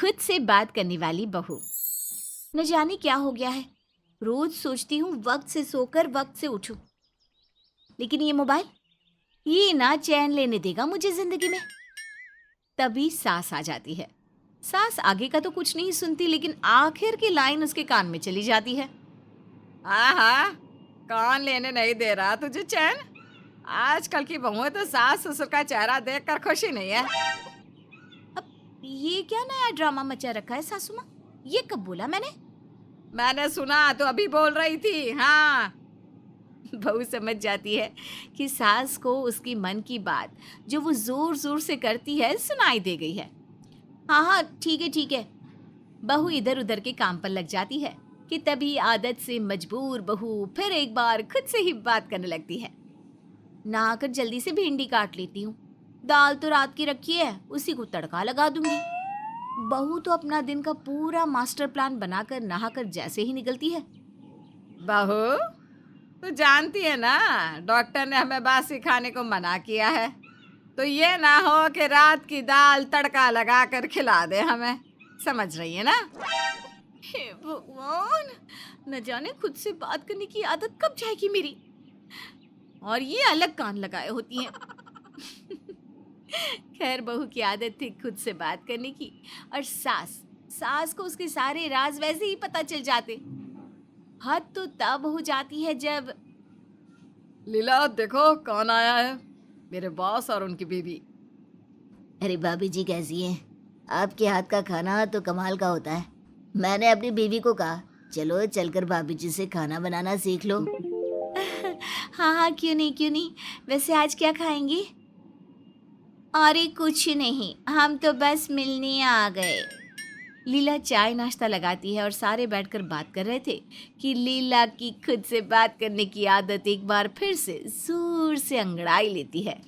खुद से बात करने वाली बहू। न जाने क्या हो गया है, रोज सोचती हूँ वक्त से सोकर वक्त से उठूं, लेकिन ये मोबाइल ये ना चैन लेने देगा मुझे जिंदगी में। तभी सास आ जाती है। सास आगे का तो कुछ नहीं सुनती, लेकिन आखिर की लाइन उसके कान में चली जाती है। हाँ हाँ, कौन लेने नहीं दे रहा तुझे चैन? आजकल की बहुएं तो सास ससुर का चेहरा देखकर खुशी नहीं है। अब ये क्या नया ड्रामा मचा रखा है सासू माँ? ये कब बोला मैंने? मैंने सुना तो अभी बोल रही थी। हाँ, बहू समझ जाती है कि सास को उसकी मन की बात जो वो जोर जोर से करती है सुनाई दे गई है। हाँ हाँ, ठीक है ठीक है। बहू इधर उधर के काम पर लग जाती है कि तभी आदत से मजबूर बहू फिर एक बार खुद से ही बात करने लगती है। नहाकर जल्दी से भिंडी काट लेती हूँ। दाल तो रात की रखी है, उसी को तड़का लगा दूंगी। बहू तो अपना दिन का पूरा मास्टर प्लान बनाकर नहाकर जैसे ही निकलती है। बहू, तू जानती है ना डॉक्टर ने हमें बासी खाने को मना किया है। तो ये ना हो कि रात की दाल तड़का लगा कर खिला दे हमें। समझ रही है ना? हे भगवान, न जाने खुद से बात करने की आदत कब जाएगी मेरी। और ये अलग कान लगाए होती हैं। खैर, बहू की आदत थी खुद से बात करने की, और सास सास को उसके सारे राज वैसे ही पता चल जाते। हद तो तब हो जाती है जब लीला, देखो कौन आया है। मेरे बॉस और उनकी बीवी। अरे भाभी जी कैसी हैं? आपके हाथ का खाना तो कमाल का होता है। मैंने अपनी बीवी को कहा चलो चलकर भाभी जी से खाना बनाना सीख लो। हाँ हाँ, क्यों नहीं क्यों नहीं। वैसे आज क्या खाएंगी? अरे कुछ नहीं, हम तो बस मिलने आ गए। लीला चाय नाश्ता लगाती है और सारे बैठकर बात कर रहे थे कि लीला की खुद से बात करने की आदत एक बार फिर से जोर से अंगड़ाई लेती है।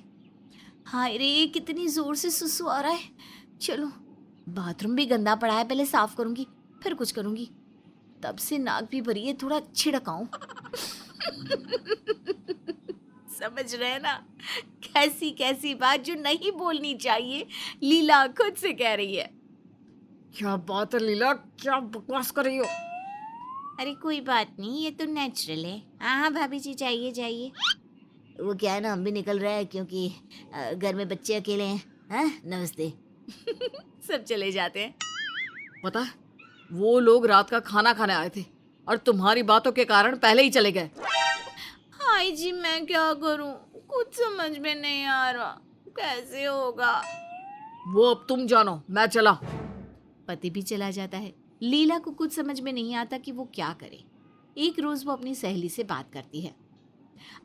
हाय रे, कितनी जोर से सुसु आ रहा है। चलो, बाथरूम भी गंदा पड़ा है, पहले साफ करूंगी फिर कुछ करूंगी। तब से नाक भी भरी है, थोड़ा छिड़काऊं। समझ रहे हैं ना, कैसी कैसी बात जो नहीं बोलनी चाहिए लीला खुद से कह रही है। क्या बात है लीला, क्या बकवास कर रही हो? अरे कोई बात नहीं, ये तो नेचुरल है। हाँ हाँ भाभी जी, जाइए जाइए। वो क्या है ना, हम भी निकल रहे हैं क्योंकि घर में बच्चे अकेले हैं। हाँ, नमस्ते। सब चले जाते हैं। पता है, वो लोग रात का खाना खाने आए थे और तुम्हारी बातों के कारण पहले ही चले गए। हाय जी, मैं क्या करूं, कुछ समझ में नहीं आ रहा, कैसे होगा। वो अब तुम जानो, मैं चला। पति भी चला जाता है। लीला को कुछ समझ में नहीं आता कि वो क्या करे। एक रोज वो अपनी सहेली से बात करती है।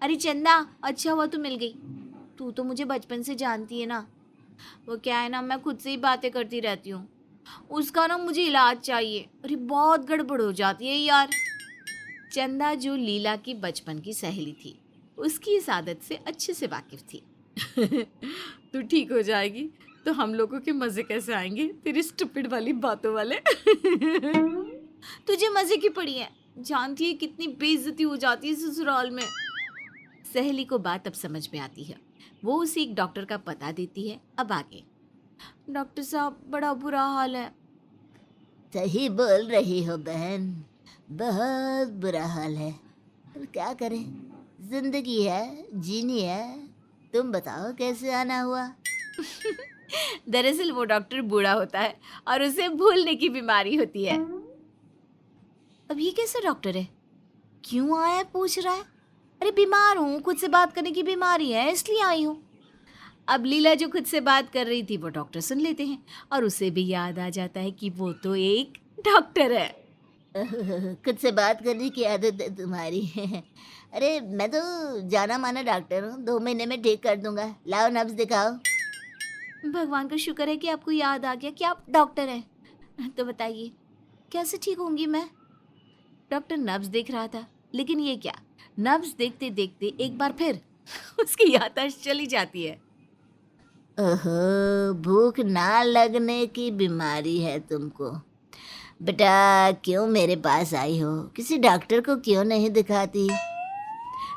अरे चंदा, अच्छा हुआ तू मिल गई। तू तो मुझे बचपन से जानती है ना। वो क्या है ना, मैं खुद से ही बातें करती रहती हूँ। उसका ना मुझे इलाज चाहिए। अरे बहुत गड़बड़ हो जाती है यार। चंदा, जो लीला की बचपन की सहेली थी, उसकी इस आदत से अच्छे से वाकिफ थी। तू ठीक हो जाएगी तो हम लोगों के मजे कैसे आएंगे तेरी स्टूपिड वाली बातों वाले। तुझे मजे की पड़ी है, जानती है कितनी बेइज्जती हो जाती है ससुराल में। सहेली को बात अब समझ में आती है। वो उसे एक डॉक्टर का पता देती है। अब आगे, डॉक्टर साहब बड़ा बुरा हाल है। सही बोल रही हो बहन, बहुत बुरा हाल है, पर क्या करें, जिंदगी है, जीनी है। तुम बताओ कैसे आना हुआ? दरअसल वो डॉक्टर बूढ़ा होता है और उसे भूलने की बीमारी होती है। अब ये कैसा डॉक्टर है, क्यों आया है पूछ रहा है। अरे बीमार हूँ, खुद से बात करने की बीमारी है, इसलिए आई हूँ। अब लीला जो खुद से बात कर रही थी वो डॉक्टर सुन लेते हैं और उसे भी याद आ जाता है कि वो तो एक डॉक्टर है। खुद से बात करने की आदत है तुम्हारी। अरे मैं तो जाना माना डॉक्टर हूँ, 2 महीने में ठीक कर दूंगा। लाओ नब्ज दिखाओ। भगवान का शुक्र है कि आपको याद आ गया कि आप डॉक्टर हैं। तो बताइए कैसे ठीक होंगी मैं? डॉक्टर नब्ज देख रहा था, लेकिन ये क्या, नब्ज देखते देखते एक बार फिर उसकी याददाश्त चली जाती है। ओहो, भूख ना लगने की बीमारी है तुमको। बेटा क्यों मेरे पास आई हो? किसी डॉक्टर को क्यों नहीं दिखाती?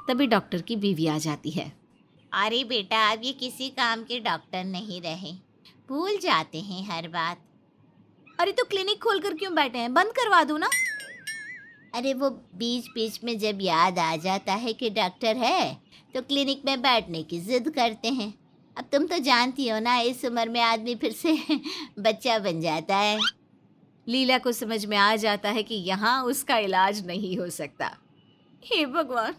तभी डॉक्टर की बीवी आ जाती है। अरे बेटा, अब ये किसी काम के डॉक्टर नहीं रहे, भूल जाते हैं हर बात। अरे तो क्लिनिक खोल कर क्यों बैठे हैं? बंद करवा दो ना। अरे वो बीच बीच में जब याद आ जाता है कि डॉक्टर है तो क्लिनिक में बैठने की जिद करते हैं। अब तुम तो जानती हो ना, इस उम्र में आदमी फिर से बच्चा बन जाता है। लीला को समझ में आ जाता है कि यहाँ उसका इलाज नहीं हो सकता। हे भगवान,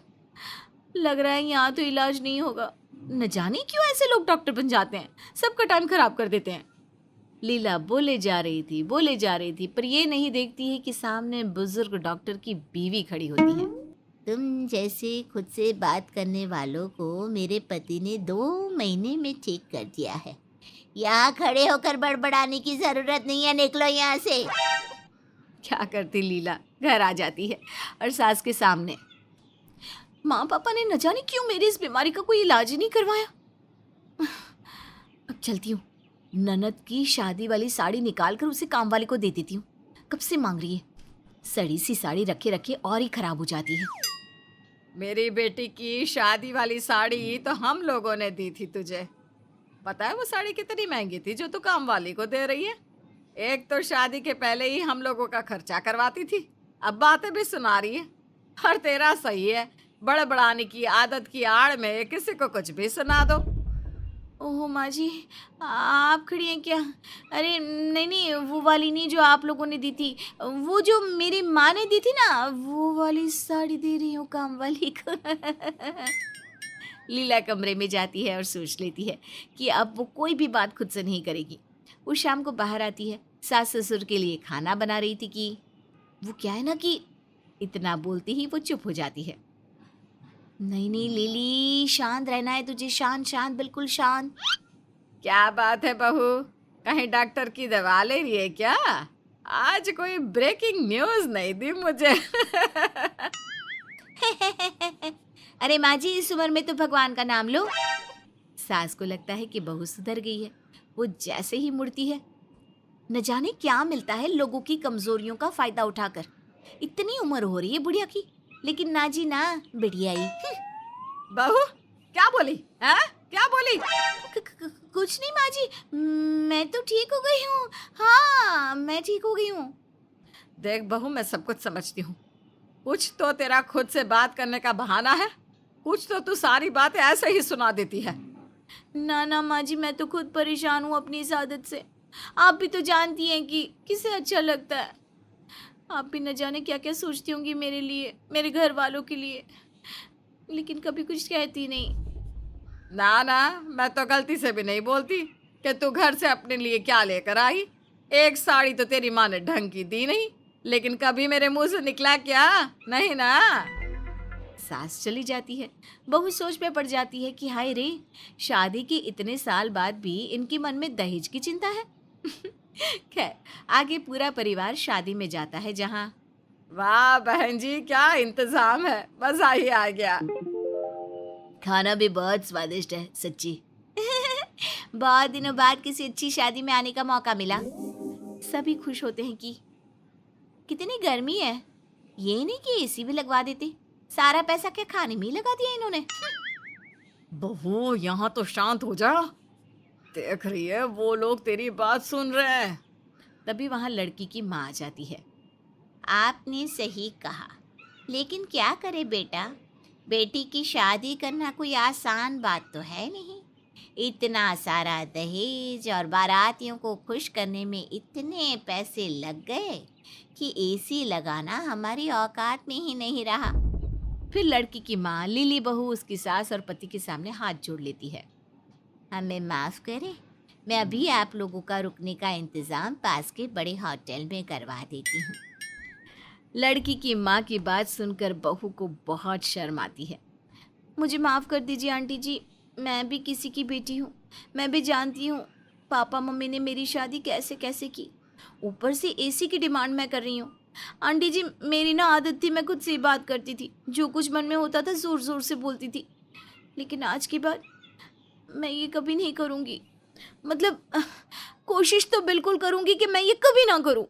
लग रहा है यहाँ तो इलाज नहीं होगा। न जाने क्यों ऐसे लोग डॉक्टर बन जाते हैं, सबका टाइम खराब कर देते हैं। लीला बोले जा रही थी, पर ये नहीं देखती है कि सामने बुजुर्ग डॉक्टर की बीवी खड़ी होती है। तुम जैसे खुद से बात करने वालों को मेरे पति ने 2 महीने में ठीक कर दिया है। यहाँ खड़े होकर बड़बड़ाने की जरूरत नहीं है, निकलो यहाँ से। क्या करती लीला, घर आ जाती है और सास के सामने, माँ पापा ने न जाने क्यों मेरी इस बीमारी का कोई इलाज ही नहीं करवाया। अब चलती हूँ, ननद की शादी वाली साड़ी निकाल कर उसे काम वाली को दे देती हूँ। कब से मांग रही है, सड़ी सी साड़ी रखे रखे और ही खराब हो जाती है। मेरी बेटी की शादी वाली साड़ी तो हम लोगों ने दी थी तुझे। पता है वो साड़ी कितनी महंगी थी जो तू काम वाली को दे रही है? एक तो शादी के पहले ही हम लोगों का खर्चा करवाती थी, अब बातें भी सुना रही है। और तेरा सही है, बड़बड़ाने की आदत की आड़ में किसी को कुछ भी सुना दो। ओहो माँ जी, आप खड़ी हैं क्या? अरे नहीं, वो वाली नहीं जो आप लोगों ने दी थी, वो जो मेरी माँ ने दी थी ना, वो वाली साड़ी दे रही हूँ काम वाली को। लीला कमरे में जाती है और सोच लेती है कि अब वो कोई भी बात खुद से नहीं करेगी। वो शाम को बाहर आती है, सास ससुर के लिए खाना बना रही थी कि वो क्या है ना कि इतना बोलते ही वो चुप हो जाती है। नहीं लिली, शांत रहना है तुझे, शांत बिल्कुल शांत। क्या बात है बहू, कहीं डॉक्टर की दवा ले रही है क्या? आज कोई ब्रेकिंग न्यूज़ नहीं दी मुझे। अरे माँ जी, इस उम्र में तो भगवान का नाम लो। सास को लगता है कि बहू सुधर गई है। वो जैसे ही मुड़ती है, न जाने क्या मिलता है लोगों की कमजोरियों का फायदा उठाकर। इतनी उम्र हो रही है बुढ़िया की, लेकिन ना जी ना, बढ़िया ही। बहू क्या बोली? हाँ क्या बोली? कुछ नहीं माँ जी, मैं तो ठीक हो गई हूँ। हाँ, मैं ठीक हो गई हूँ। देख बहू, मैं सब कुछ समझती हूँ। कुछ तो तेरा खुद से बात करने का बहाना है, कुछ तो तू सारी बातें ऐसे ही सुना देती है। ना माँ जी, मैं तो खुद परेशान हूँ अपनी इस आदत से। आप भी तो जानती हैं कि किसे अच्छा लगता है। आप भी न जाने क्या क्या सोचती होंगी मेरे लिए, मेरे घर वालों के लिए, लेकिन कभी कुछ कहती नहीं। ना, मैं तो गलती से भी नहीं बोलती कि तू घर से अपने लिए क्या लेकर आई। एक साड़ी तो तेरी माँ ने ढंग की दी नहीं, लेकिन कभी मेरे मुंह से निकला क्या? नहीं ना। सास चली जाती है। बहू सोच में पड़ जाती है कि हाय रे, शादी के इतने साल बाद भी इनके मन में दहेज की चिंता है। खैर, आगे पूरा परिवार शादी में जाता है जहाँ वाह बहन जी, क्या इंतजाम है, मजा ही आ गया। खाना भी बहुत स्वादिष्ट है सच्ची। बहुत दिनों बाद किसी अच्छी शादी में आने का मौका मिला। सभी खुश होते हैं कि कितनी गर्मी है, ये नहीं कि एसी भी लगवा देते। सारा पैसा क्या खाने में ही लगा दिया इन्होंने। बहू यहाँ तो शांत हो जा, देख रही है वो लोग तेरी बात सुन रहे हैं। तभी वहाँ लड़की की माँ आ जाती है। आपने सही कहा, लेकिन क्या करे बेटा, बेटी की शादी करना कोई आसान बात तो है नहीं। इतना सारा दहेज और बारातियों को खुश करने में इतने पैसे लग गए कि एसी लगाना हमारी औकात में ही नहीं रहा। फिर लड़की की माँ लिली बहू उसकी सास और पति के सामने हाथ जोड़ लेती है। हमें माफ़ करें, मैं अभी आप लोगों का रुकने का इंतज़ाम पास के बड़े होटल में करवा देती हूँ। लड़की की माँ की बात सुनकर बहू को बहुत शर्म आती है। मुझे माफ़ कर दीजिए आंटी जी, मैं भी किसी की बेटी हूँ। मैं भी जानती हूँ पापा मम्मी ने मेरी शादी कैसे कैसे की, ऊपर से एसी की डिमांड मैं कर रही हूँ। आंटी जी, मेरी ना आदत थी, मैं खुद से ही बात करती थी, जो कुछ मन में होता था ज़ोर ज़ोर से बोलती थी। लेकिन आज के बाद मैं ये कभी नहीं करूँगी। मतलब कोशिश तो बिल्कुल करूँगी कि मैं ये कभी ना करूँ।